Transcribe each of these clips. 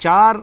4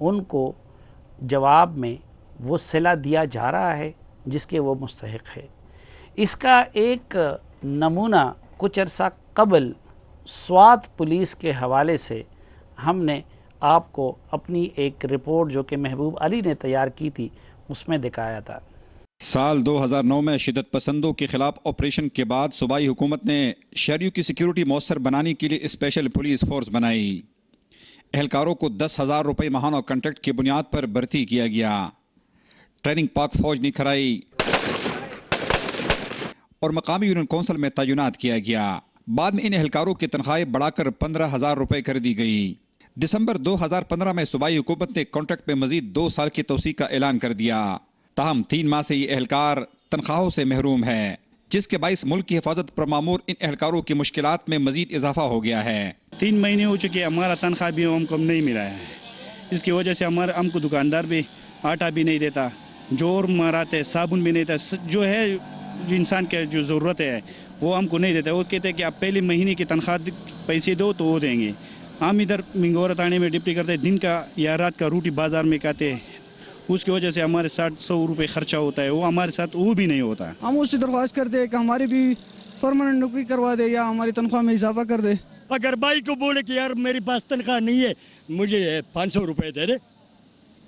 ان کو جواب میں وہ صلہ دیا جا رہا ہے جس کے وہ مستحق ہے۔ اس کا ایک نمونہ کچھ عرصہ قبل سوات پولیس کے حوالے سے ہم نے آپ کو اپنی ایک رپورٹ جو کہ محبوب علی نے تیار کی تھی اس میں دکھایا تھا۔ سال 2009 میں شدت پسندوں کے خلاف آپریشن کے بعد صوبائی حکومت نے شہریوں کی سیکیورٹی مؤثر بنانے کے لیے اسپیشل پولیس فورس بنائی۔ اہلکاروں کو 10,000 روپے ماہانہ کنٹریکٹ کی بنیاد پر بھرتی کیا گیا۔ ٹریننگ پاک فوج نے کرائی اور مقامی یونین کونسل میں تعینات کیا گیا۔ بعد میں ان اہلکاروں کی تنخواہیں بڑھا کر 15,000 روپے کر دی گئی۔ دسمبر 2015 میں صوبائی حکومت نے کانٹریکٹ میں مزید 2 سال کی توسیع کا اعلان کر دیا۔ تاہم 3 ماہ سے یہ اہلکار تنخواہوں سے محروم ہے، جس کے باعث ملک کی حفاظت پر مامور ان اہلکاروں کی مشکلات میں مزید اضافہ ہو گیا ہے۔ 3 مہینے ہو چکے، ہمارا تنخواہ بھی ہم کو نہیں ملا ہے۔ اس کی وجہ سے ہم کو دکاندار بھی آٹا بھی نہیں دیتا، جو ماراتے صابن بھی نہیں دیتا، جو ہے انسان کے جو ضرورت ہے وہ ہم کو نہیں دیتا۔ وہ کہتے ہیں کہ آپ پہلے مہینے کی تنخواہ پیسے دو تو وہ دیں گے۔ ہم ادھر منگورہ تھانے میں ڈپٹی کرتے، دن کا یا رات کا روٹی بازار میں کھاتے ہیں، اس کی وجہ سے ہمارے 100 روپے خرچہ ہوتا ہے، وہ ہمارے ساتھ وہ بھی نہیں ہوتا۔ ہم اس سے درخواست کرتے ہیں کہ ہماری بھی پرماننٹ نوکری کروا دے یا ہماری تنخواہ میں اضافہ کر دے۔ اگر بھائی کو بولے کہ یار میری پاس تنخواہ نہیں ہے، مجھے 500 روپے دے دے،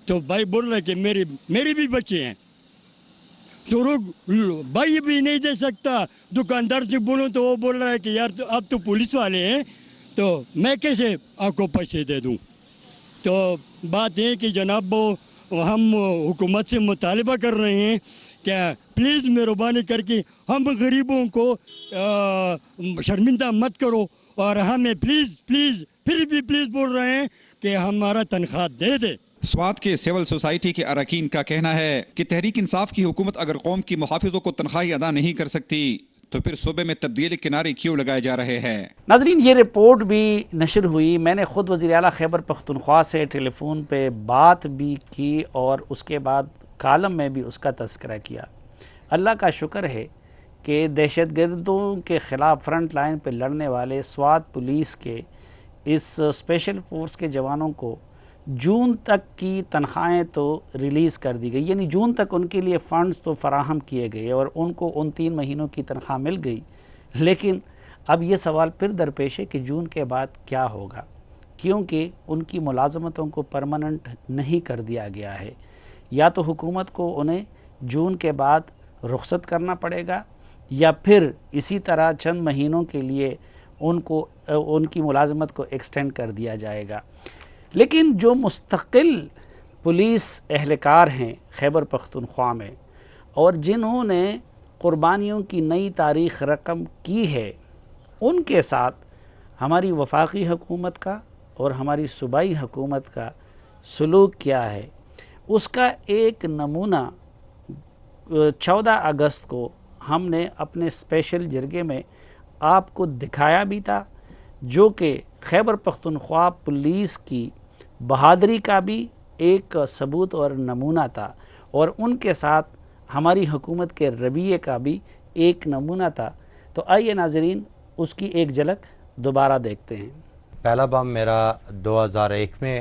تو بھائی بول رہے کہ میری بھی بچے ہیں، تو بھائی بھی نہیں دے سکتا۔ دکاندار سے بولوں تو وہ بول رہا ہے کہ یار آپ تو پولیس والے ہیں، تو میں کیسے آپ کو پیسے دے دوں؟ تو بات ہے کہ جناب ہم حکومت سے مطالبہ کر رہے ہیں کہ پلیز مہربانی کر کے ہم غریبوں کو شرمندہ مت کرو، اور ہمیں پلیز پھر بھی پلیز بول رہے ہیں کہ ہمارا تنخواہ دے دے۔ سوات کے سول سوسائٹی کے اراکین کا کہنا ہے کہ تحریک انصاف کی حکومت اگر قوم کی محافظوں کو تنخواہیں ادا نہیں کر سکتی تو پھر صوبے میں تبدیلی کے نعرے کیوں لگائے جا رہے ہیں؟ ناظرین، یہ رپورٹ بھی نشر ہوئی، میں نے خود وزیر اعلیٰ خیبر پختونخوا سے ٹیلی فون پہ بات بھی کی اور اس کے بعد کالم میں بھی اس کا تذکرہ کیا۔ اللہ کا شکر ہے کہ دہشت گردوں کے خلاف فرنٹ لائن پہ لڑنے والے سوات پولیس کے اس اسپیشل فورس کے جوانوں کو جون تک کی تنخواہیں تو ریلیز کر دی گئی، یعنی جون تک ان کے لیے فنڈز تو فراہم کیے گئے اور ان کو ان 3 مہینوں کی تنخواہ مل گئی۔ لیکن اب یہ سوال پھر درپیش ہے کہ جون کے بعد کیا ہوگا، کیونکہ ان کی ملازمتوں کو پرماننٹ نہیں کر دیا گیا ہے۔ یا تو حکومت کو انہیں جون کے بعد رخصت کرنا پڑے گا یا پھر اسی طرح چند مہینوں کے لیے ان کی ملازمت کو ایکسٹینڈ کر دیا جائے گا۔ لیکن جو مستقل پولیس اہلکار ہیں خیبر پختونخوا میں اور جنہوں نے قربانیوں کی نئی تاریخ رقم کی ہے، ان کے ساتھ ہماری وفاقی حکومت کا اور ہماری صوبائی حکومت کا سلوک کیا ہے، اس کا ایک نمونہ 14 اگست کو ہم نے اپنے اسپیشل جرگے میں آپ کو دکھایا بھی تھا، جو کہ خیبر پختونخوا پولیس کی بہادری کا بھی ایک ثبوت اور نمونہ تھا، اور ان کے ساتھ ہماری حکومت کے رویے کا بھی ایک نمونہ تھا۔ تو آئیے ناظرین اس کی ایک جھلک دوبارہ دیکھتے ہیں۔ پہلا بم میرا 2001 میں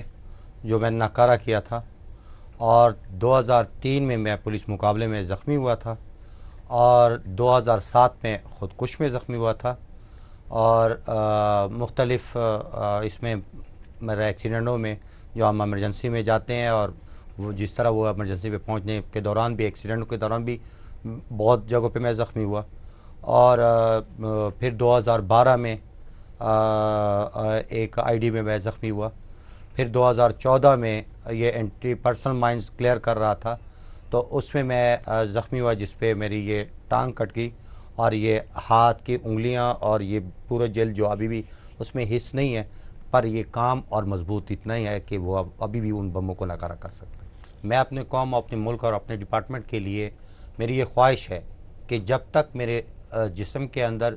جو میں نے ناکارہ کیا تھا، اور 2003 میں میں پولیس مقابلے میں زخمی ہوا تھا، اور 2007 میں خودکش میں زخمی ہوا تھا، اور مختلف اس میں میرا ایکسیڈنٹوں میں جو ہم ایمرجنسی میں جاتے ہیں، اور وہ جس طرح وہ ایمرجنسی پہ پہنچنے کے دوران بھی، ایکسیڈنٹ کے دوران بھی بہت جگہوں پہ میں زخمی ہوا، اور پھر 2012 میں ایک آئی ڈی میں زخمی ہوا، پھر 2014 میں یہ اینٹی پرسنل مائنز کلیئر کر رہا تھا تو اس میں زخمی ہوا، جس پہ میری یہ ٹانگ کٹ گئی، اور یہ ہاتھ کی انگلیاں اور یہ پورا جلد جو ابھی بھی اس میں حص نہیں ہے، پر یہ کام اور مضبوط اتنا ہی ہے کہ وہ ابھی بھی ان بموں کو ناکارہ کر سکتا ہے۔ میں اپنے قوم، اپنے ملک اور اپنے ڈپارٹمنٹ کے لیے میری یہ خواہش ہے کہ جب تک میرے جسم کے اندر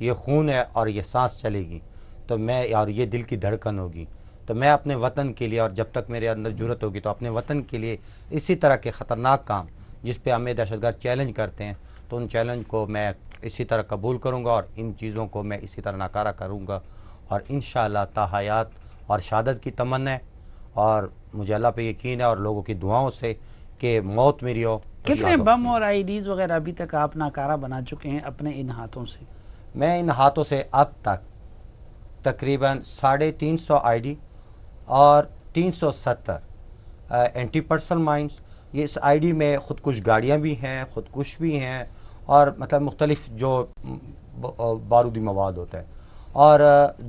یہ خون ہے اور یہ سانس چلے گی تو میں، اور یہ دل کی دھڑکن ہوگی، تو میں اپنے وطن کے لیے، اور جب تک میرے اندر جرأت ہوگی تو اپنے وطن کے لیے اسی طرح کے خطرناک کام جس پہ ہمیں دہشت گرد چیلنج کرتے ہیں، تو ان چیلنج کو میں اسی طرح قبول کروں گا اور ان چیزوں کو میں اسی طرح ناکارہ کروں گا، اور انشاءاللہ تا حیات اور شہادت کی تمنا ہے، اور مجھے اللہ پہ یقین ہے اور لوگوں کی دعاؤں سے کہ موت میری ہو. کتنے بم اور آئی ڈیز وغیرہ ابھی تک آپ ناکارہ بنا چکے ہیں اپنے ان ہاتھوں سے؟ میں ان ہاتھوں سے اب تک تقریباً 350 آئی ڈی اور 370 اینٹی پرسنل مائنس. یہ اس آئی ڈی میں خود کش گاڑیاں بھی ہیں، خود کش بھی ہیں، اور مطلب مختلف جو بارودی مواد ہوتا ہے. اور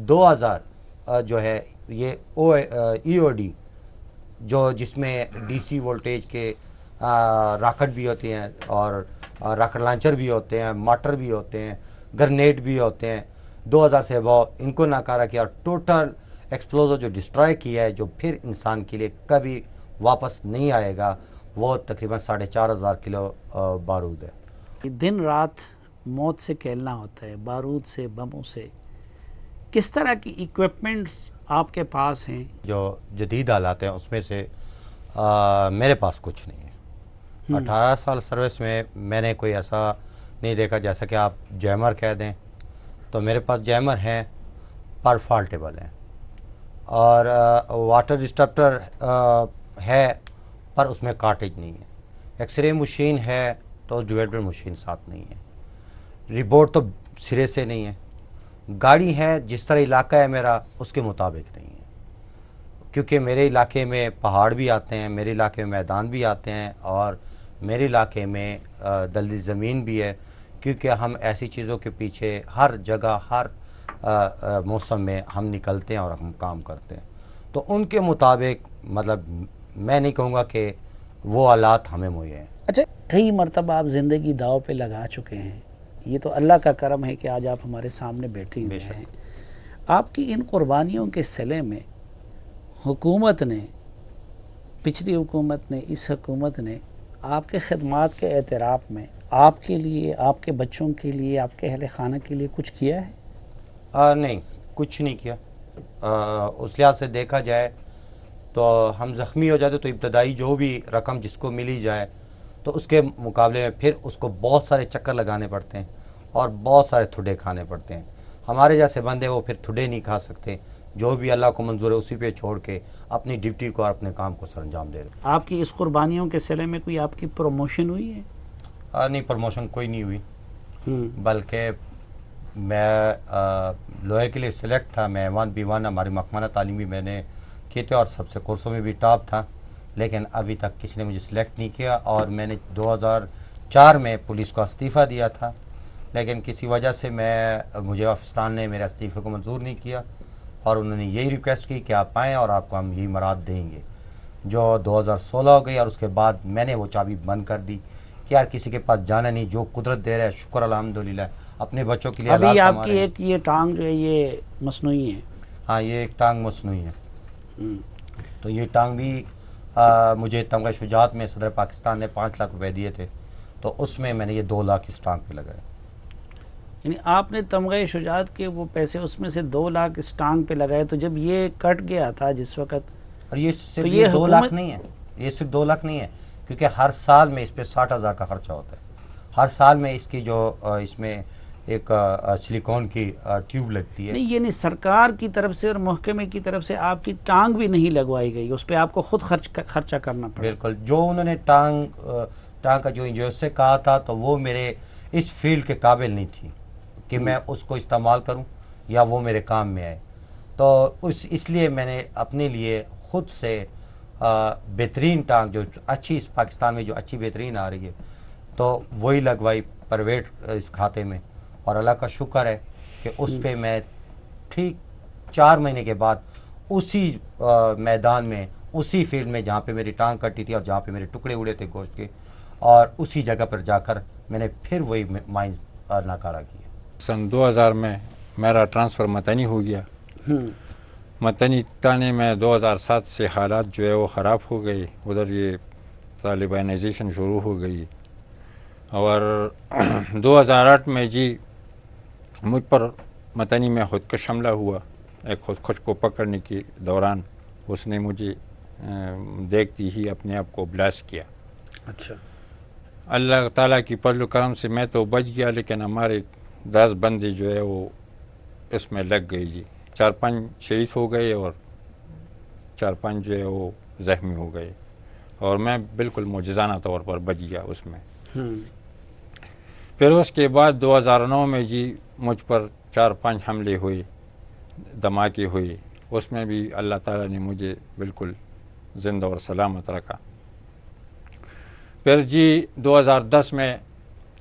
2000 جو ہے یہ ای او ڈی جو جس میں ڈی سی وولٹیج کے راکٹ بھی ہوتے ہیں اور راکٹ لانچر بھی ہوتے ہیں، مارٹر بھی ہوتے ہیں، گرنیڈ بھی ہوتے ہیں. 2000 سے ان کو ناکارہ کیا. ٹوٹل ایکسپلوزو جو ڈسٹرائے کیا ہے جو پھر انسان کے لیے کبھی واپس نہیں آئے گا، وہ تقریباً 4500 کلو بارود ہے. دن رات موت سے کھیلنا ہوتا ہے، بارود سے، بموں سے. کس طرح کی ایکوپمنٹس آپ کے پاس ہیں؟ جو جدید حالات ہیں اس میں سے میرے پاس کچھ نہیں ہے. 18 سال سروس میں نے کوئی ایسا نہیں دیکھا. جیسا کہ آپ جیمر کہہ دیں تو میرے پاس جیمر ہیں پر فالٹیبل ہیں، اور واٹر ڈسٹرپٹر ہے پر اس میں کارٹیج نہیں ہے. ایکس رے مشین ہے تو ڈیویلپر مشین ساتھ نہیں ہے. ریبورٹ تو سرے سے نہیں ہے. گاڑی ہے جس طرح علاقہ ہے میرا اس کے مطابق نہیں ہے، کیونکہ میرے علاقے میں پہاڑ بھی آتے ہیں، میرے علاقے میں میدان بھی آتے ہیں، اور میرے علاقے میں دلدل زمین بھی ہے، کیونکہ ہم ایسی چیزوں کے پیچھے ہر جگہ ہر موسم میں ہم نکلتے ہیں اور ہم کام کرتے ہیں. تو ان کے مطابق مطلب میں نہیں کہوں گا کہ وہ حالات ہمیں مہیا ہیں. اچھا، کئی مرتبہ آپ زندگی داؤ پہ لگا چکے ہیں. یہ تو اللہ کا کرم ہے کہ آج آپ ہمارے سامنے بیٹھے ہوئے ہیں. آپ کی ان قربانیوں کے صلے میں حکومت نے، پچھلی حکومت نے، اس حکومت نے آپ کے خدمات کے اعتراف میں آپ کے لیے، آپ کے بچوں کے لیے، آپ کے اہل خانہ کے لیے کچھ کیا ہے؟ نہیں، کچھ نہیں کیا. اس لحاظ سے دیکھا جائے تو ہم زخمی ہو جاتے تو ابتدائی جو بھی رقم جس کو ملی جائے تو اس کے مقابلے میں پھر اس کو بہت سارے چکر لگانے پڑتے ہیں اور بہت سارے تھڈے کھانے پڑتے ہیں. ہمارے جیسے بندے وہ پھر تھڈے نہیں کھا سکتے. جو بھی اللہ کو منظور ہے اسی پہ چھوڑ کے اپنی ڈیوٹی کو اور اپنے کام کو سر انجام دے رہے. آپ کی اس قربانیوں کے صلے میں کوئی آپ کی پروموشن ہوئی ہے؟ نہیں، پروموشن کوئی نہیں ہوئی. بلکہ میں لوئر کے لیے سلیکٹ تھا. میں 1B1 ہماری محکمہ تعلیم بھی میں نے کیے تھے اور سب سے کورسوں میں بھی ٹاپ تھا، لیکن ابھی تک کسی نے مجھے سلیکٹ نہیں کیا. اور میں نے 2004 میں پولیس کو استعفیٰ دیا تھا، لیکن کسی وجہ سے مجھے افسران نے میرے استعفے کو منظور نہیں کیا، اور انہوں نے یہی ریکویسٹ کی کہ آپ آئیں اور آپ کو ہم یہی مراد دیں گے، جو 2016 ہو گئی. اور اس کے بعد میں نے وہ چابی بند کر دی کہ یار کسی کے پاس جانا نہیں، جو قدرت دے رہا ہے شکر الحمدللہ. اپنے بچوں کے لیے ابھی آپ کی ایک یہ ٹانگ جو ہے یہ مصنوعی ہے؟ ہاں، یہ ایک ٹانگ مصنوعی ہے. تو یہ ٹانگ بھی مجھے تمغہ شجاعت میں صدر پاکستان نے 5 لاکھ روپے دیے تھے، تو اس میں نے یہ 2 لاکھ اس ٹانگ پہ لگائے. یعنی آپ نے تمغہ شجاعت کے وہ پیسے اس میں سے 2 لاکھ اس ٹانگ پہ لگائے. تو جب یہ کٹ گیا تھا جس وقت، اور یہ صرف یہ 2 لاکھ نہیں ہے، یہ صرف 2 لاکھ نہیں ہے، کیونکہ ہر سال میں اس پہ 60,000 کا خرچہ ہوتا ہے. ہر سال میں اس کی جو اس میں ایک سلیکون کی ٹیوب لگتی ہے. نہیں، یعنی سرکار کی طرف سے اور محکمے کی طرف سے آپ کی ٹانگ بھی نہیں لگوائی گئی، اس پہ آپ کو خود خرچہ کرنا پڑا؟ بالکل. جو انہوں نے ٹانگ کا جو انجوائر سے کہا تھا تو وہ میرے اس فیلڈ کے قابل نہیں تھی کہ میں اس کو استعمال کروں یا وہ میرے کام میں آئے. تو اس لیے میں نے اپنے لیے خود سے بہترین ٹانگ جو اچھی اس پاکستان میں جو اچھی بہترین آ رہی ہے تو وہی لگوائی پرائیویٹ اس کھاتے میں. اور اللہ کا شکر ہے کہ اس پہ میں ٹھیک 4 مہینے کے بعد اسی میدان میں، اسی فیلڈ میں جہاں پہ میری ٹانگ کٹی تھی اور جہاں پہ میرے ٹکڑے اڑے تھے گوشت کے، اور اسی جگہ پر جا کر میں نے پھر وہی مائن ناکارہ کیا. سن 2000 میں میرا ٹرانسفر متنی ہو گیا. متنی تانے میں 2007 سے حالات جو ہے وہ خراب ہو گئی. ادھر یہ طالبانائزیشن شروع ہو گئی، اور 2008 میں جی مجھ پر متنی میں خودکش حملہ ہوا. ایک خودکش کو پکڑنے کے دوران اس نے مجھے دیکھتی ہی اپنے آپ کو بلاسٹ کیا. اچھا. اللہ تعالیٰ کی فضل و کرم سے میں تو بچ گیا، لیکن ہمارے 10 بندے جو ہے وہ اس میں لگ گئی جی. 4-5 شہید ہو گئے اور 4-5 جو ہے وہ زخمی ہو گئے اور میں بالکل معجزانہ طور پر بچ گیا اس میں۔ پھر اس کے بعد 2009 میں جی مجھ پر 4-5 حملے ہوئے، دھماکے ہوئے، اس میں بھی اللہ تعالیٰ نے مجھے بالکل زندہ اور سلامت رکھا۔ پھر جی 2010 میں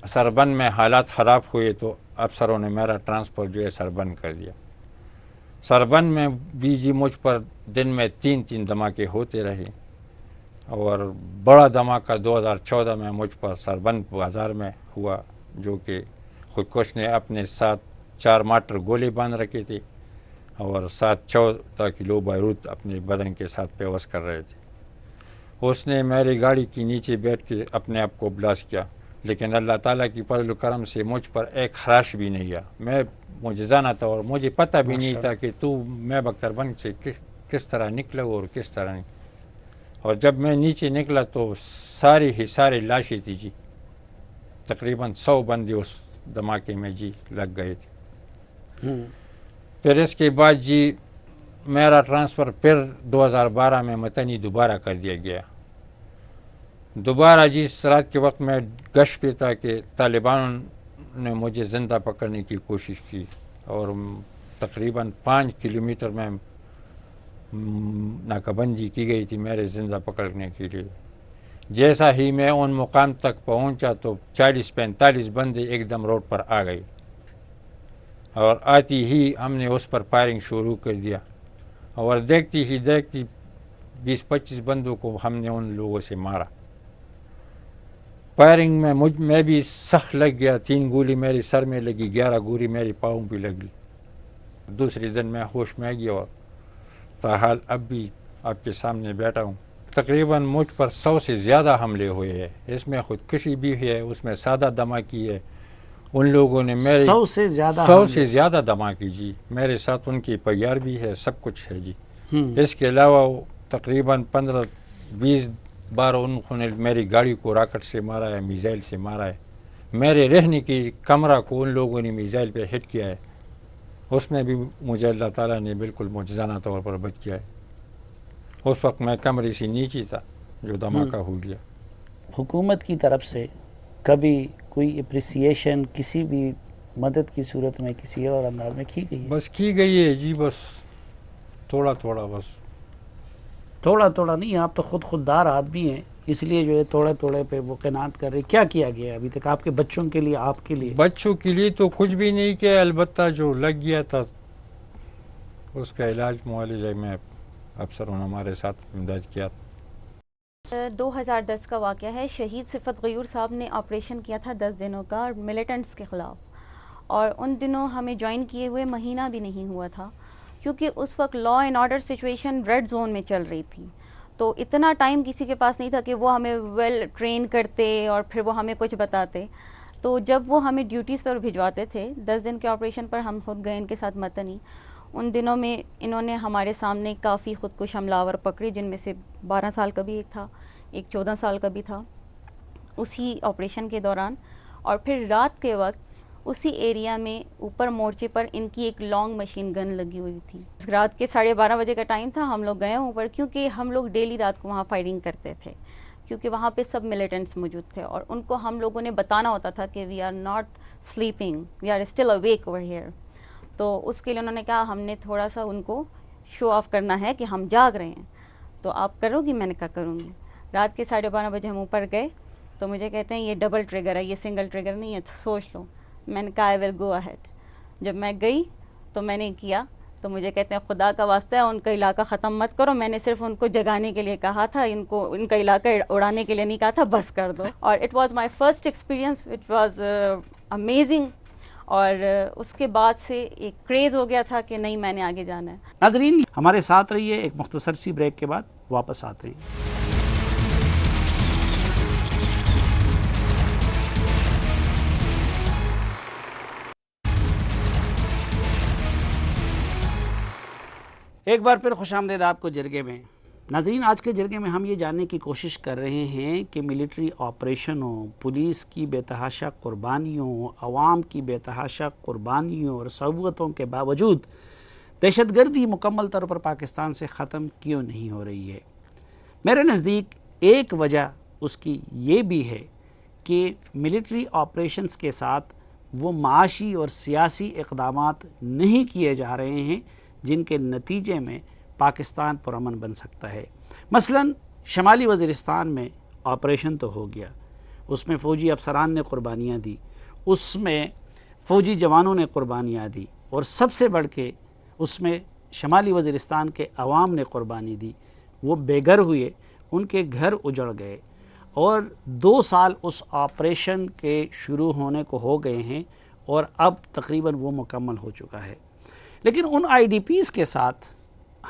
سربند میں حالات خراب ہوئے تو افسروں نے میرا ٹرانسفر جو ہے سربند کر دیا۔ سربند میں بھی جی مجھ پر دن میں 3 دھماکے ہوتے رہے اور بڑا دھماکہ 2014 میں مجھ پر سربند بازار میں ہوا، جو کہ خودکش نے اپنے ساتھ 4 مارٹر گولے باندھ رکھے تھے اور 14 کلو بارود اپنے بدن کے ساتھ پیوست کر رہے تھے۔ اس نے میری گاڑی کے نیچے بیٹھ کے اپنے آپ کو بلاسٹ کیا، لیکن اللہ تعالیٰ کی فضل و کرم سے مجھ پر ایک خراش بھی نہیں گیا۔ میں معجزانہ تھا اور مجھے پتہ بھی نہیں تھا کہ میں بختربند سے کس طرح نکلا اور کس طرح نہیں۔ اور جب میں نیچے نکلا تو ساری لاشیں تھی جی، تقریباً 100 بندے اس دھماکے میں جی لگ گئے تھے۔ پھر اس کے بعد جی میرا ٹرانسفر پھر 2012 میں متنی دوبارہ کر دیا گیا۔ دوبارہ جی اس رات کے وقت میں گشت پہ تھا کہ طالبانوں نے مجھے زندہ پکڑنے کی کوشش کی اور تقریباً 5 کلومیٹر میں ناکہ بندی کی گئی تھی میرے زندہ پکڑنے کے لیے۔ جیسا ہی میں ان مقام تک پہنچا تو 40-45 بندے ایک دم روڈ پر آ گئے اور آتی ہی ہم نے اس پر فائرنگ شروع کر دیا اور دیکھتی 20-25 بندوں کو ہم نے ان لوگوں سے مارا۔ فائرنگ میں بھی سخت لگ گیا، 3 گولی میری سر میں لگی، 11 گولی میری پاؤں پہ لگی۔ دوسرے دن میں ہوش میں گیا اور تاحال اب بھی آپ کے سامنے بیٹھا ہوں۔ تقریباً مجھ پر 100 سے زیادہ حملے ہوئے ہیں، اس میں خودکشی بھی ہے، اس میں سادہ دھماکی ہے۔ ان لوگوں نے میرے 100 سے زیادہ دھماکی جی، میرے ساتھ ان کی پیار بھی ہے، سب کچھ ہے جی۔ اس کے علاوہ تقریباً 15-20 بار انہوں نے میری گاڑی کو راکٹ سے مارا ہے، میزائل سے مارا ہے۔ میرے رہنے کی کمرہ کو ان لوگوں نے میزائل پہ ہٹ کیا ہے، اس میں بھی مجھے اللہ تعالیٰ نے بالکل معجزانہ طور پر بچ کیا ہے۔ اس وقت میں کمرے سے نیچے تھا جو دھماکہ ہو گیا۔ حکومت کی طرف سے کبھی کوئی اپریسیشن کسی بھی مدد کی صورت میں کسی اور انداز میں کی گئی ہے؟ بس کی گئی ہے جی، بس تھوڑا بس۔ تھوڑا نہیں، آپ تو خوددار آدمی ہیں، اس لیے جو ہے تھوڑے پہ وہ قناعت کر رہے۔ کیا کیا گیا ہے ابھی تک آپ کے بچوں کے لیے، آپ کے لیے؟ بچوں کے لیے تو کچھ بھی نہیں کیا، البتہ جو لگ گیا تھا اس کا علاج معالجہ میں افسروں نے ہمارے ساتھ امداد کیا۔ 2010 کا واقعہ ہے، شہید صفت غیور صاحب نے آپریشن کیا تھا 10 دنوں کا ملیٹنٹس کے خلاف، اور ان دنوں ہمیں جوائن کیے ہوئے مہینہ بھی نہیں ہوا تھا، کیونکہ اس وقت law and order situation red zone میں چل رہی تھی، تو اتنا ٹائم کسی کے پاس نہیں تھا کہ وہ ہمیں ویل ٹرین کرتے اور پھر وہ ہمیں کچھ بتاتے۔ تو جب وہ ہمیں ڈیوٹیز پر بھجواتے تھے، 10 دن کے آپریشن پر ہم خود گئے ان کے ساتھ متنی، ان دنوں میں انہوں نے ہمارے سامنے کافی خودکش حملہ آور پکڑے، جن میں سے 12 سال کا بھی ایک تھا، ایک 14 سال کا بھی تھا اسی آپریشن کے دوران۔ اور پھر رات کے وقت اسی ایریا میں اوپر مورچے پر ان کی ایک لانگ مشین گن لگی ہوئی تھی۔ رات کے 12:30 بجے کا ٹائم تھا، ہم لوگ گئے اوپر، کیونکہ ہم لوگ ڈیلی رات کو وہاں فائرنگ کرتے تھے، کیونکہ وہاں پہ سب ملیٹنٹس موجود تھے، اور ان کو ہم لوگوں نے بتانا ہوتا تھا کہ we are not sleeping, we are still awake over here. تو اس کے لیے انہوں نے کہا ہم نے تھوڑا سا ان کو شو آف کرنا ہے کہ ہم جاگ رہے ہیں، تو آپ کرو گی؟ میں نے کہا کروں گی۔ رات کے 12:30 بجے ہم اوپر گئے تو مجھے کہتے ہیں یہ ڈبل ٹریگر ہے، یہ سنگل ٹریگر نہیں ہے، سوچ لو۔ میں نے کہا آئی ول گو اہیڈ۔ جب میں گئی تو میں نے کیا تو مجھے کہتے ہیں خدا کا واسطہ ہے ان کا علاقہ ختم مت کرو، میں نے صرف ان کو جگانے کے لیے کہا تھا، ان کا علاقہ اڑانے کے لیے نہیں کہا تھا، بس کر دو۔ اور it was my first experience, it was amazing, اور اس کے بعد سے ایک کریز ہو گیا تھا کہ نہیں میں نے آگے جانا ہے۔ ناظرین ہمارے ساتھ رہیے، ایک مختصر سی بریک کے بعد واپس آتے ہیں۔ ایک بار پھر خوش آمدید آپ کو جرگے میں۔ ناظرین آج کے جرگے میں ہم یہ جاننے کی کوشش کر رہے ہیں کہ ملٹری آپریشنوں، پولیس کی بے تحاشا قربانیوں، عوام کی بے تحاشا قربانیوں اور صعوبتوں کے باوجود دہشت گردی مکمل طور پر پاکستان سے ختم کیوں نہیں ہو رہی ہے؟ میرے نزدیک ایک وجہ اس کی یہ بھی ہے کہ ملٹری آپریشنز کے ساتھ وہ معاشی اور سیاسی اقدامات نہیں کیے جا رہے ہیں جن کے نتیجے میں پاکستان پرامن بن سکتا ہے۔ مثلا شمالی وزیرستان میں آپریشن تو ہو گیا، اس میں فوجی افسران نے قربانیاں دی، اس میں فوجی جوانوں نے قربانیاں دی، اور سب سے بڑھ کے اس میں شمالی وزیرستان کے عوام نے قربانی دی۔ وہ بے گھر ہوئے، ان کے گھر اجڑ گئے، اور 2 سال اس آپریشن کے شروع ہونے کو ہو گئے ہیں اور اب تقریباً وہ مکمل ہو چکا ہے۔ لیکن ان آئی ڈی پیز کے ساتھ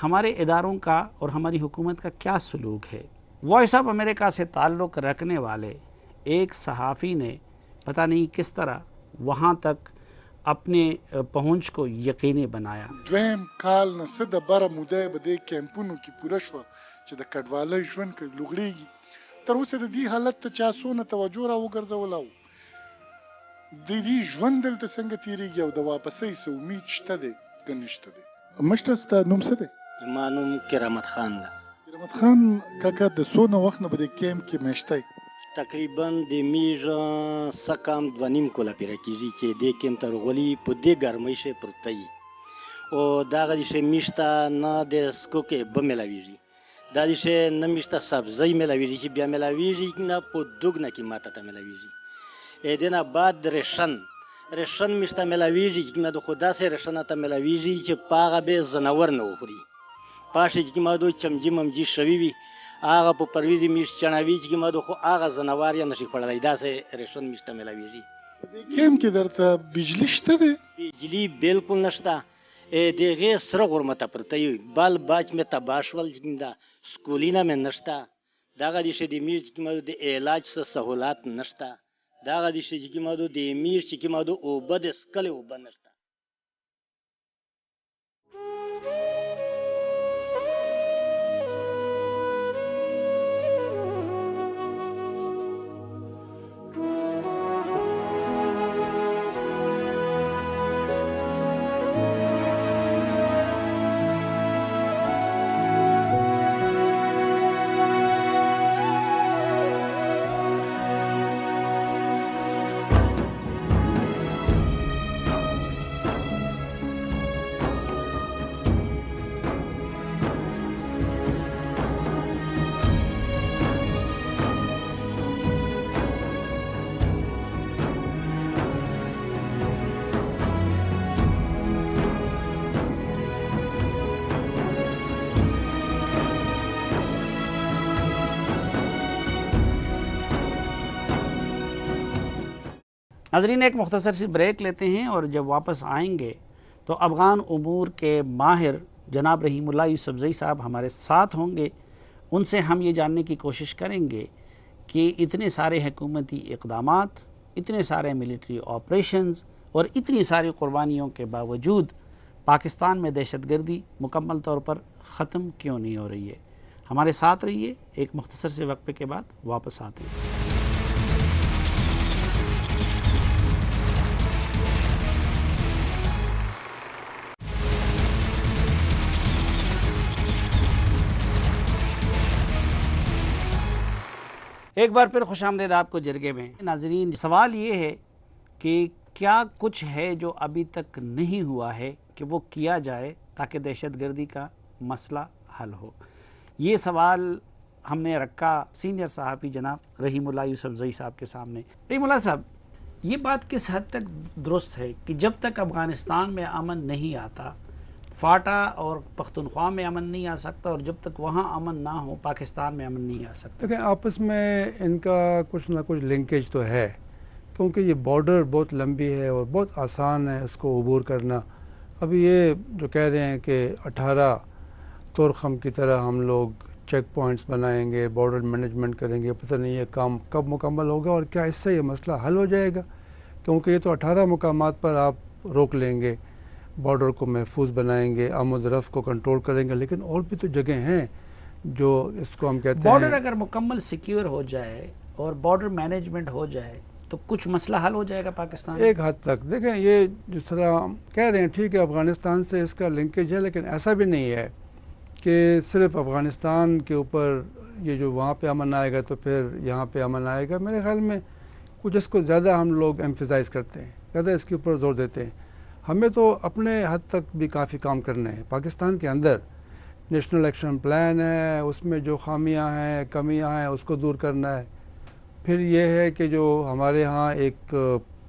ہمارے اداروں کا اور ہماری حکومت کا کیا سلوک ہے؟ وائس آف امریکہ سے تعلق رکھنے والے ایک صحافی نے پتہ نہیں کس طرح وہاں تک اپنے پہنچ کو یقینی بنایا۔ دویم کال نه څه د بره موده به دې کیمپونو کې پوره شوه چې د کډوالۍ ژوند کې لوغړېږي. تر اوسه د دې حالت ته چا څونه توجه را وګرځوله او د دې ژوند دلته څنګه تېرېږي او د واپسۍ څه امید شته دی که نشته دی؟ مشره ستا نوم څه دی؟ زما نوم کرامت خان ده. کرامت خان کاکا د څونه وخت نه په دې کیمپ کې میشته یې؟ تقریبا د میږ څه کم 2.5 کوله پیره کېږي چې دې کیمپ ته راغلي په دې ګرمۍ شی پرته یي او دغه د شی میشته نه د سکو کې به میلاویږي، دا د شی نه میشته سبزی میلاویږي چې بیا میلاویږي نه په دوګنه کې ماته ته میلاویږي. دې نه بعد رشن میشته میلاویږي چې ما د خدا سره رشنه ته میلاویږي چې پاغه به زناور نه وخوري پاشه چې ما دو چمجي ممجي شوي وي هغه په پرویزي میش چناوي چې ما دو خو هغه زناور یا نشي خړلای دا سه رشن میشته میلاویږي. کیم کې درته بجلی شته دی؟ بجلی بالکل نشته، دغه سره غرمته پرته وي بال باج مې تباشول چې دا سکولینا مې نشته، دغه د شه د میش چې ما د علاج څه سہولات نشته، دغه د شه چې ما د میش چې ما د اوبه د سکل اوبه نشته. ناظرین ایک مختصر سی بریک لیتے ہیں اور جب واپس آئیں گے تو افغان امور کے ماہر جناب رحیم اللہ یوسف زئی صاحب ہمارے ساتھ ہوں گے. ان سے ہم یہ جاننے کی کوشش کریں گے کہ اتنے سارے حکومتی اقدامات، اتنے سارے ملٹری آپریشنز اور اتنی ساری قربانیوں کے باوجود پاکستان میں دہشت گردی مکمل طور پر ختم کیوں نہیں ہو رہی ہے. ہمارے ساتھ رہیے، ایک مختصر سے وقفے کے بعد واپس آتے ہیں. ایک بار پھر خوش آمدید آپ کو جرگے میں. ناظرین سوال یہ ہے کہ کیا کچھ ہے جو ابھی تک نہیں ہوا ہے کہ وہ کیا جائے تاکہ دہشت گردی کا مسئلہ حل ہو. یہ سوال ہم نے رکھا سینئر صحافی جناب رحیم اللہ یوسف زئی صاحب کے سامنے. رحیم اللہ صاحب، یہ بات کس حد تک درست ہے کہ جب تک افغانستان میں امن نہیں آتا، فاٹا اور پختونخوا میں امن نہیں آ سکتا، اور جب تک وہاں امن نہ ہو پاکستان میں امن نہیں آ سکتا؟ لیکن آپس میں ان کا کچھ نہ کچھ لنکیج تو ہے، کیونکہ یہ بارڈر بہت لمبی ہے اور بہت آسان ہے اس کو عبور کرنا. ابھی یہ جو کہہ رہے ہیں کہ 18 تورخم کی طرح ہم لوگ چیک پوائنٹس بنائیں گے، بارڈر مینجمنٹ کریں گے، پتہ نہیں یہ کام کب مکمل ہوگا اور کیا اس سے یہ مسئلہ حل ہو جائے گا؟ کیونکہ یہ تو 18 مقامات پر آپ روک لیں گے، بارڈر کو محفوظ بنائیں گے، آمد و رفت کو کنٹرول کریں گے، لیکن اور بھی تو جگہیں ہیں جو اس کو ہم کہتے ہیں. بارڈر اگر مکمل سیکیور ہو جائے اور بارڈر مینجمنٹ ہو جائے تو کچھ مسئلہ حل ہو جائے گا پاکستان؟ ایک حد تک. دیکھیں یہ جس طرح کہہ رہے ہیں ٹھیک ہے افغانستان سے اس کا لنکیج ہے، لیکن ایسا بھی نہیں ہے کہ صرف افغانستان کے اوپر یہ جو وہاں پہ امن آئے گا تو پھر یہاں پہ امن آئے گا، میرے خیال میں کچھ اس کو زیادہ ہم لوگ ایمفیسائز کرتے ہیں، زیادہ اس کے اوپر زور دیتے ہیں۔ ہمیں تو اپنے حد تک بھی کافی کام کرنا ہے۔ پاکستان کے اندر نیشنل ایکشن پلان ہے، اس میں جو خامیاں ہیں، کمیاں ہیں، اس کو دور کرنا ہے۔ پھر یہ ہے کہ جو ہمارے ہاں ایک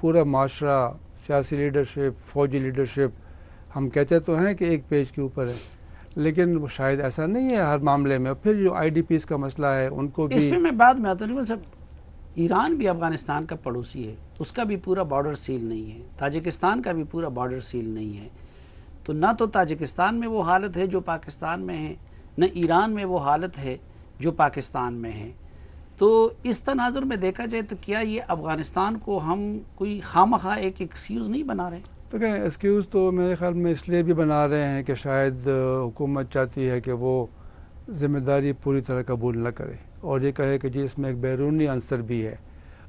پورا معاشرہ، سیاسی لیڈرشپ، فوجی لیڈرشپ، ہم کہتے تو ہیں کہ ایک پیج کے اوپر ہے، لیکن وہ شاید ایسا نہیں ہے ہر معاملے میں۔ پھر جو آئی ڈی پیز کا مسئلہ ہے ان کو بھی، اس میں بعد میں آتا ہوں صاحب، ایران بھی افغانستان کا پڑوسی ہے، اس کا بھی پورا بارڈر سیل نہیں ہے، تاجکستان کا بھی پورا بارڈر سیل نہیں ہے، تو نہ تو تاجکستان میں وہ حالت ہے جو پاکستان میں ہے، نہ ایران میں وہ حالت ہے جو پاکستان میں ہے۔ تو اس تناظر میں دیکھا جائے تو کیا یہ افغانستان کو ہم کوئی خواہ ایک ایکسکیوز نہیں بنا رہے؟ تو کہ ایکسکیوز تو میرے خیال میں اس لیے بھی بنا رہے ہیں کہ شاید حکومت چاہتی ہے کہ وہ ذمہ داری پوری طرح قبول نہ کرے اور یہ کہے کہ جی اس میں ایک بیرونی عنصر بھی ہے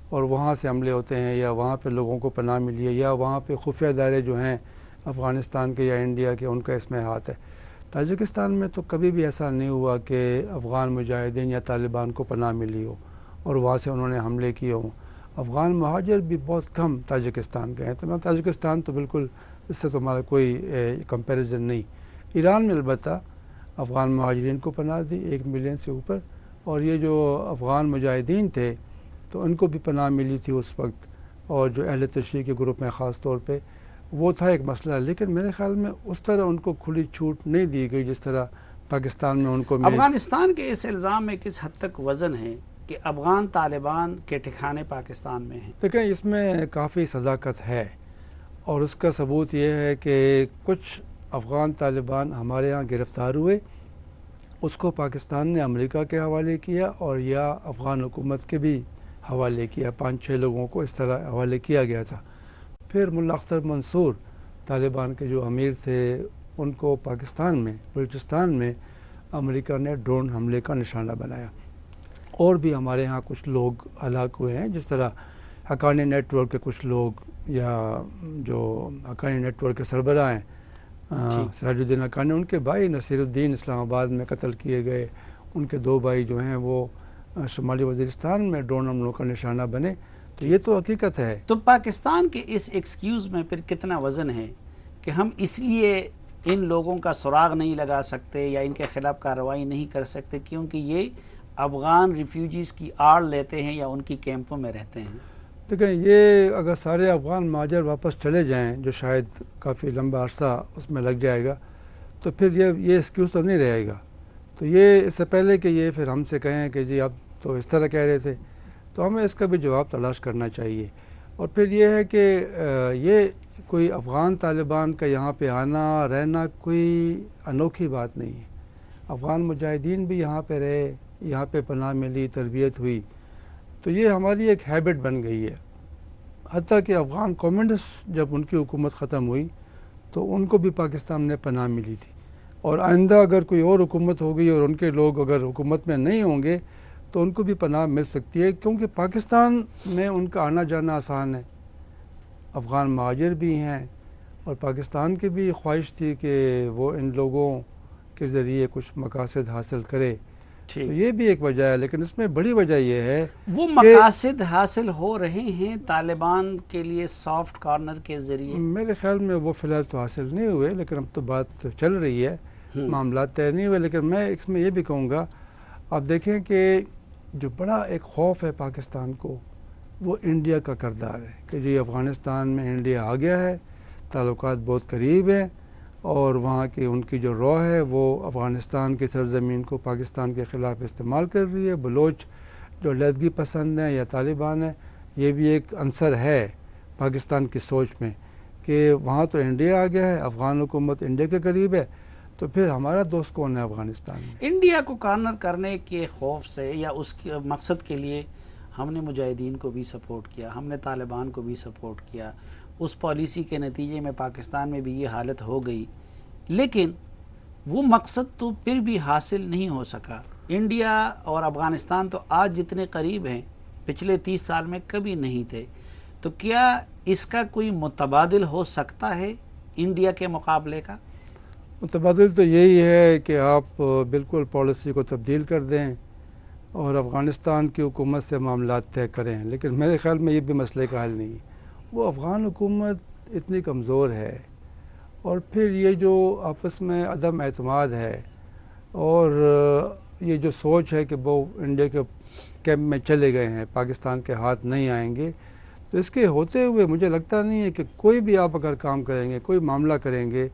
اور وہاں سے حملے ہوتے ہیں یا وہاں پہ لوگوں کو پناہ ملی ہے یا وہاں پہ خفیہ ادارے جو ہیں افغانستان کے یا انڈیا کے ان کا اس میں ہاتھ ہے۔ تاجکستان میں تو کبھی بھی ایسا نہیں ہوا کہ افغان مجاہدین یا طالبان کو پناہ ملی ہو اور وہاں سے انہوں نے حملے کیے ہوں۔ افغان مہاجر بھی بہت کم تاجکستان کے ہیں، تو میں تاجکستان تو بالکل اس سے تو ہمارا کوئی کمپیریزن نہیں۔ ایران میں البتہ افغان مہاجرین کو پناہ دی 1 ملین سے اوپر، اور یہ جو افغان مجاہدین تھے تو ان کو بھی پناہ ملی تھی اس وقت، اور جو اہل تشیع کے گروپ میں خاص طور پہ وہ تھا ایک مسئلہ، لیکن میرے خیال میں اس طرح ان کو کھلی چھوٹ نہیں دی گئی جس طرح پاکستان میں ان کو ملی۔ افغانستان کے اس الزام میں کس حد تک وزن ہے کہ افغان طالبان کے ٹھکانے پاکستان میں ہیں؟ دیکھیں اس میں کافی صداقت ہے، اور اس کا ثبوت یہ ہے کہ کچھ افغان طالبان ہمارے ہاں گرفتار ہوئے، اس کو پاکستان نے امریکہ کے حوالے کیا اور یا افغان حکومت کے بھی حوالے کیا، 5-6 لوگوں کو اس طرح حوالے کیا گیا تھا۔ پھر ملا اختر منصور طالبان کے جو امیر تھے ان کو پاکستان میں بلوچستان میں امریکہ نے ڈرون حملے کا نشانہ بنایا، اور بھی ہمارے ہاں کچھ لوگ ہلاک ہوئے ہیں، جس طرح حقانی نیٹ ورک کے کچھ لوگ، یا جو حقانی نیٹ ورک کے سربراہ ہیں سراج الدین حقانی، ان کے بھائی نصیر الدین اسلام آباد میں قتل کیے گئے، ان کے 2 بھائی جو ہیں وہ شمالی وزیرستان میں ڈرون حملوں کا نشانہ بنے، تو یہ تو حقیقت ہے۔ تو پاکستان کے اس ایکسکیوز میں پھر کتنا وزن ہے کہ ہم اس لیے ان لوگوں کا سراغ نہیں لگا سکتے یا ان کے خلاف کارروائی نہیں کر سکتے کیونکہ یہ افغان ریفیوجیز کی آڑ لیتے ہیں یا ان کی کیمپوں میں رہتے ہیں؟ دیکھیں یہ اگر سارے افغان مہاجر واپس چلے جائیں، جو شاید کافی لمبا عرصہ اس میں لگ جائے گا، تو پھر یہ ایکسکیوز تو نہیں رہے گا۔ تو یہ اس سے پہلے کہ یہ پھر ہم سے کہیں کہ جی اب تو اس طرح کہہ رہے تھے، تو ہمیں اس کا بھی جواب تلاش کرنا چاہیے۔ اور پھر یہ ہے کہ یہ کوئی افغان طالبان کا یہاں پہ آنا رہنا کوئی انوکھی بات نہیں ہے، افغان مجاہدین بھی یہاں پہ رہے، یہاں پہ پناہ ملی، تربیت ہوئی، تو یہ ہماری ایک ہیبٹ بن گئی ہے۔ حتیٰ کہ افغان کمیونسٹ جب ان کی حکومت ختم ہوئی تو ان کو بھی پاکستان نے پناہ ملی تھی، اور آئندہ اگر کوئی اور حکومت ہوگی اور ان کے لوگ اگر حکومت میں نہیں ہوں گے تو ان کو بھی پناہ مل سکتی ہے، کیونکہ پاکستان میں ان کا آنا جانا آسان ہے، افغان مہاجر بھی ہیں، اور پاکستان کی بھی خواہش تھی کہ وہ ان لوگوں کے ذریعے کچھ مقاصد حاصل کرے، تو یہ بھی ایک وجہ ہے۔ لیکن اس میں بڑی وجہ یہ ہے وہ مقاصد حاصل ہو رہے ہیں طالبان کے لیے سافٹ کارنر کے ذریعے؟ میرے خیال میں وہ فی الحال تو حاصل نہیں ہوئے، لیکن اب تو بات چل رہی ہے، معاملات طے نہیں ہوئے۔ لیکن میں اس میں یہ بھی کہوں گا، آپ دیکھیں کہ جو بڑا ایک خوف ہے پاکستان کو وہ انڈیا کا کردار ہے کہ جی افغانستان میں انڈیا آ گیا ہے، تعلقات بہت قریب ہیں، اور وہاں کی ان کی جو رو ہے وہ افغانستان کی سرزمین کو پاکستان کے خلاف استعمال کر رہی ہے۔ بلوچ جو علیحدگی پسند ہیں یا طالبان ہیں، یہ بھی ایک عنصر ہے پاکستان کی سوچ میں کہ وہاں تو انڈیا آ گیا ہے، افغان حکومت انڈیا کے قریب ہے، تو پھر ہمارا دوست کون ہے افغانستان میں؟ انڈیا کو کارنر کرنے کے خوف سے یا اس کے مقصد کے لیے ہم نے مجاہدین کو بھی سپورٹ کیا، ہم نے طالبان کو بھی سپورٹ کیا، اس پالیسی کے نتیجے میں پاکستان میں بھی یہ حالت ہو گئی، لیکن وہ مقصد تو پھر بھی حاصل نہیں ہو سکا۔ انڈیا اور افغانستان تو آج جتنے قریب ہیں پچھلے 30 سال میں کبھی نہیں تھے، تو کیا اس کا کوئی متبادل ہو سکتا ہے انڈیا کے مقابلے کا؟ متبادل تو یہی ہے کہ آپ بالکل پالیسی کو تبدیل کر دیں اور افغانستان کی حکومت سے معاملات طے کریں، لیکن میرے خیال میں یہ بھی مسئلے کا حل نہیں ہے۔ وہ افغان حکومت اتنی کمزور ہے، اور پھر یہ جو آپس میں عدم اعتماد ہے اور یہ جو سوچ ہے کہ وہ انڈیا کے کیمپ میں چلے گئے ہیں، پاکستان کے ہاتھ نہیں آئیں گے، تو اس کے ہوتے ہوئے مجھے لگتا نہیں ہے کہ کوئی بھی آپ اگر کام کریں گے، کوئی معاملہ کریں گے،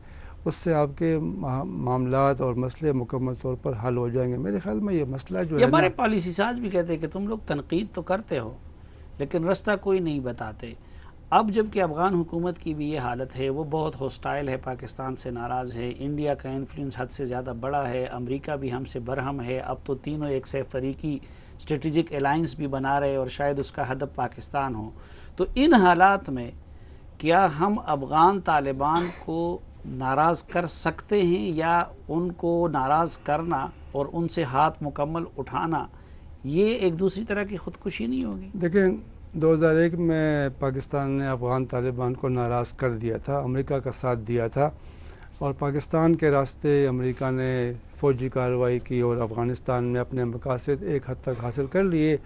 اس سے آپ کے معاملات اور مسئلے مکمل طور پر حل ہو جائیں گے۔ میرے خیال میں یہ مسئلہ جو ہے ہمارے پالیسی ساز بھی کہتے ہیں کہ تم لوگ تنقید تو کرتے ہو لیکن رستہ کوئی نہیں بتاتے۔ اب جب کہ افغان حکومت کی بھی یہ حالت ہے، وہ بہت ہوسٹائل ہے، پاکستان سے ناراض ہے، انڈیا کا انفلوئنس حد سے زیادہ بڑا ہے، امریکہ بھی ہم سے برہم ہے، اب تو تینوں ایک سے فریقی اسٹریٹجک الائنس بھی بنا رہے اور شاید اس کا ہدف پاکستان ہو۔ تو ان حالات میں کیا ہم افغان طالبان کو ناراض کر سکتے ہیں، یا ان کو ناراض کرنا اور ان سے ہاتھ مکمل اٹھانا یہ ایک دوسری طرح کی خودکشی نہیں ہوگی؟ دیکھیں 2001 میں پاکستان نے افغان طالبان کو ناراض کر دیا تھا، امریکہ کا ساتھ دیا تھا، اور پاکستان کے راستے امریکہ نے فوجی کارروائی کی اور افغانستان میں اپنے مقاصد ایک حد تک حاصل کر لیے۔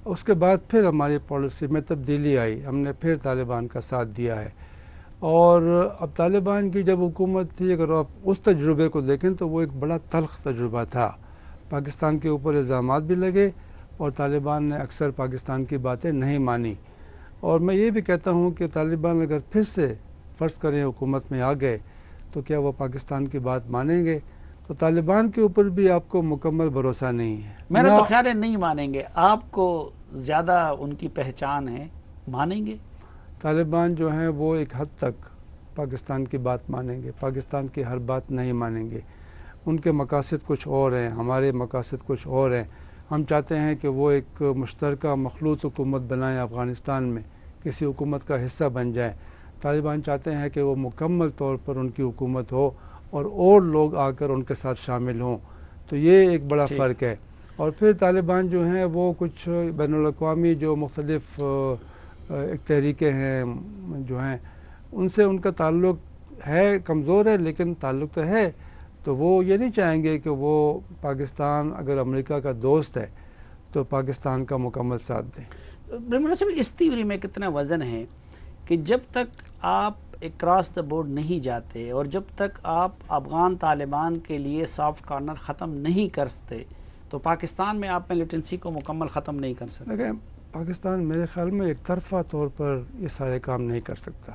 اس کے بعد پھر ہماری پالیسی میں تبدیلی آئی، ہم نے پھر طالبان کا ساتھ دیا ہے، اور اب طالبان کی جب حکومت تھی، اگر آپ اس تجربے کو دیکھیں تو وہ ایک بڑا تلخ تجربہ تھا۔ پاکستان کے اوپر الزامات بھی لگے اور طالبان نے اکثر پاکستان کی باتیں نہیں مانی، اور میں یہ بھی کہتا ہوں کہ طالبان اگر پھر سے فرض کریں حکومت میں آ گئے تو کیا وہ پاکستان کی بات مانیں گے؟ تو طالبان کے اوپر بھی آپ کو مکمل بھروسہ نہیں ہے۔ میرا تو خیال ہے نہیں مانیں گے، آپ کو زیادہ ان کی پہچان ہے، مانیں گے؟ طالبان جو ہیں وہ ایک حد تک پاکستان کی بات مانیں گے، پاکستان کی ہر بات نہیں مانیں گے۔ ان کے مقاصد کچھ اور ہیں، ہمارے مقاصد کچھ اور ہیں۔ ہم چاہتے ہیں کہ وہ ایک مشترکہ مخلوط حکومت بنائیں افغانستان میں، کسی حکومت کا حصہ بن جائیں۔ طالبان چاہتے ہیں کہ وہ مکمل طور پر ان کی حکومت ہو اور لوگ آ کر ان کے ساتھ شامل ہوں، تو یہ ایک بڑا فرق ہے۔ اور پھر طالبان جو ہیں وہ کچھ بین الاقوامی جو مختلف ایک تحریکیں ہیں جو ہیں، ان سے ان کا تعلق ہے، کمزور ہے لیکن تعلق تو ہے، تو وہ یہ نہیں چاہیں گے کہ وہ پاکستان اگر امریکہ کا دوست ہے تو پاکستان کا مکمل ساتھ دیں۔ اس تھیوری میں کتنا وزن ہے کہ جب تک آپ ایک کراس دا بورڈ نہیں جاتے اور جب تک آپ افغان طالبان کے لیے سافٹ کارنر ختم نہیں کرتے تو پاکستان میں آپ ملیٹنسی کو مکمل ختم نہیں کر سکتے؟ دیکھیں پاکستان میرے خیال میں ایک طرفہ طور پر یہ سارے کام نہیں کر سکتا۔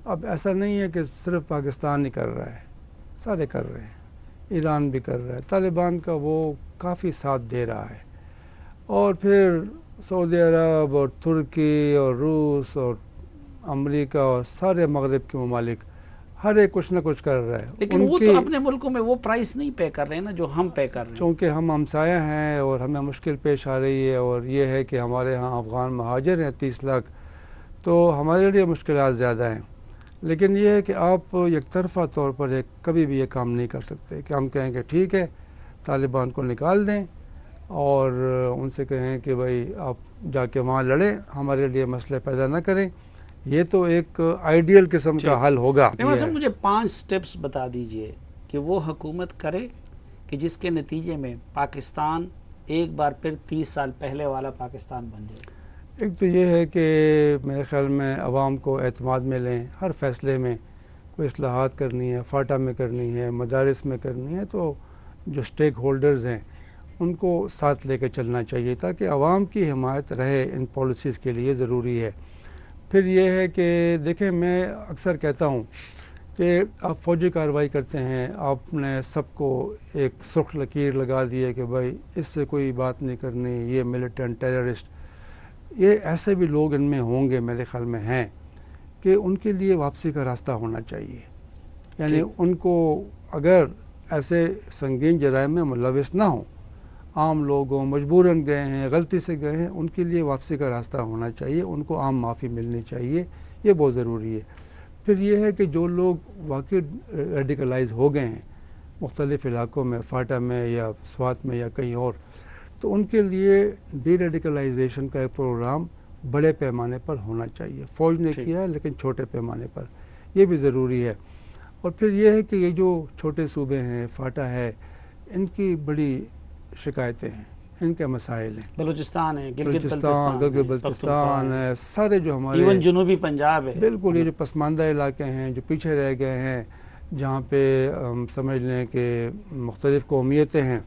اب ایسا نہیں ہے کہ صرف پاکستان ہی کر رہا ہے، سارے کر رہے ہیں، ایران بھی کر رہا ہے، طالبان کا وہ کافی ساتھ دے رہا ہے، اور پھر سعودی عرب اور ترکی اور روس اور امریکہ اور سارے مغرب کے ممالک ہر ایک کچھ نہ کچھ کر رہا ہے، لیکن وہ تو اپنے ملکوں میں وہ پرائس نہیں پے کر رہے ہیں نا جو ہم پے کر رہے ہیں، چونکہ ہم ہمسایہ ہیں اور ہمیں مشکل پیش آ رہی ہے، اور یہ ہے کہ ہمارے ہاں افغان مہاجر ہیں 30 لاکھ، تو ہمارے لیے مشکلات زیادہ ہیں۔ لیکن یہ ہے کہ آپ یک طرفہ طور پر کبھی بھی یہ کام نہیں کر سکتے کہ ہم کہیں کہ ٹھیک ہے طالبان کو نکال دیں اور ان سے کہیں کہ بھائی آپ جا کے وہاں لڑیں، ہمارے لیے مسئلے پیدا نہ کریں۔ یہ تو ایک آئیڈیل قسم کا حل ہوگا۔ مجھے 5 سٹیپس بتا دیجئے کہ وہ حکومت کرے کہ جس کے نتیجے میں پاکستان ایک بار پھر 30 سال پہلے والا پاکستان بن جائے۔ ایک تو یہ ہے کہ میرے خیال میں عوام کو اعتماد میں لیں، ہر فیصلے میں کوئی اصلاحات کرنی ہے، فاٹا میں کرنی ہے، مدارس میں کرنی ہے، تو جو سٹیک ہولڈرز ہیں ان کو ساتھ لے کے چلنا چاہیے تاکہ عوام کی حمایت رہے ان پالیسیز کے لیے ضروری ہے۔ پھر یہ ہے کہ دیکھیں میں اکثر کہتا ہوں کہ آپ فوجی کارروائی کرتے ہیں، آپ نے سب کو ایک سرخ لکیر لگا دی ہے کہ بھائی اس سے کوئی بات نہیں کرنی، یہ ملیٹنٹ ٹیررسٹ، یہ ایسے بھی لوگ ان میں ہوں گے، میرے خیال میں ہیں، کہ ان کے لیے واپسی کا راستہ ہونا چاہیے۔ یعنی ان کو اگر ایسے سنگین جرائم میں ملوث نہ ہوں، عام لوگوں مجبوراً گئے ہیں، غلطی سے گئے ہیں، ان کے لیے واپسی کا راستہ ہونا چاہیے، ان کو عام معافی ملنی چاہیے، یہ بہت ضروری ہے۔ پھر یہ ہے کہ جو لوگ واقعی ریڈیکلائز ہو گئے ہیں مختلف علاقوں میں، فاٹا میں یا سوات میں یا کہیں اور، تو ان کے لیے ڈی ریڈیکلائزیشن کا ایک پروگرام بڑے پیمانے پر ہونا چاہیے۔ فوج نے کیا ہے لیکن چھوٹے پیمانے پر، یہ بھی ضروری ہے۔ اور پھر یہ ہے کہ یہ جو چھوٹے صوبے ہیں، فاٹا ہے، ان کی بڑی شکایتیں ہیں، ان کے مسائل ہیں، بلوچستان ہے، گلگت بلتستان ہے، سارے جو ہمارے ایون جنوبی پنجاب ہے، بالکل یہ جو پسماندہ علاقے ہیں جو پیچھے رہ گئے ہیں، جہاں پہ سمجھ لیں کہ مختلف قومیتیں ہیں،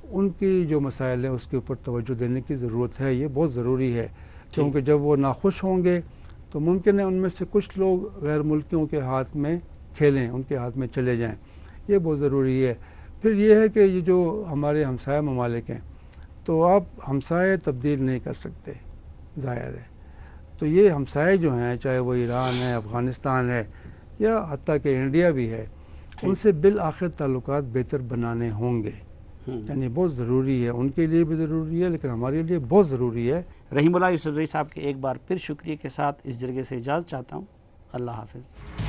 ان کی جو مسائل ہیں اس کے اوپر توجہ دینے کی ضرورت ہے. یہ بہت ضروری ہے کیونکہ جب وہ ناخوش ہوں گے تو ممکن ہے ان میں سے کچھ لوگ غیر ملکیوں کے ہاتھ میں کھیلیں، ان کے ہاتھ میں چلے جائیں. یہ بہت ضروری ہے. پھر یہ ہے کہ یہ جو ہمارے ہمسایہ ممالک ہیں تو آپ ہمسائے تبدیل نہیں کر سکتے، ظاہر ہے. تو یہ ہمسائے جو ہیں، چاہے وہ ایران ہے، افغانستان ہے، یا حتیٰ کہ انڈیا بھی ہے، ان سے بالآخر تعلقات بہتر بنانے ہوں گے. یعنی بہت ضروری ہے، ان کے لیے بھی ضروری ہے لیکن ہمارے لیے بہت ضروری ہے. رحیم اللہ یوسف زئی صاحب کے ایک بار پھر شکریہ کے ساتھ اس جرگے سے اجازت چاہتا ہوں. اللہ حافظ.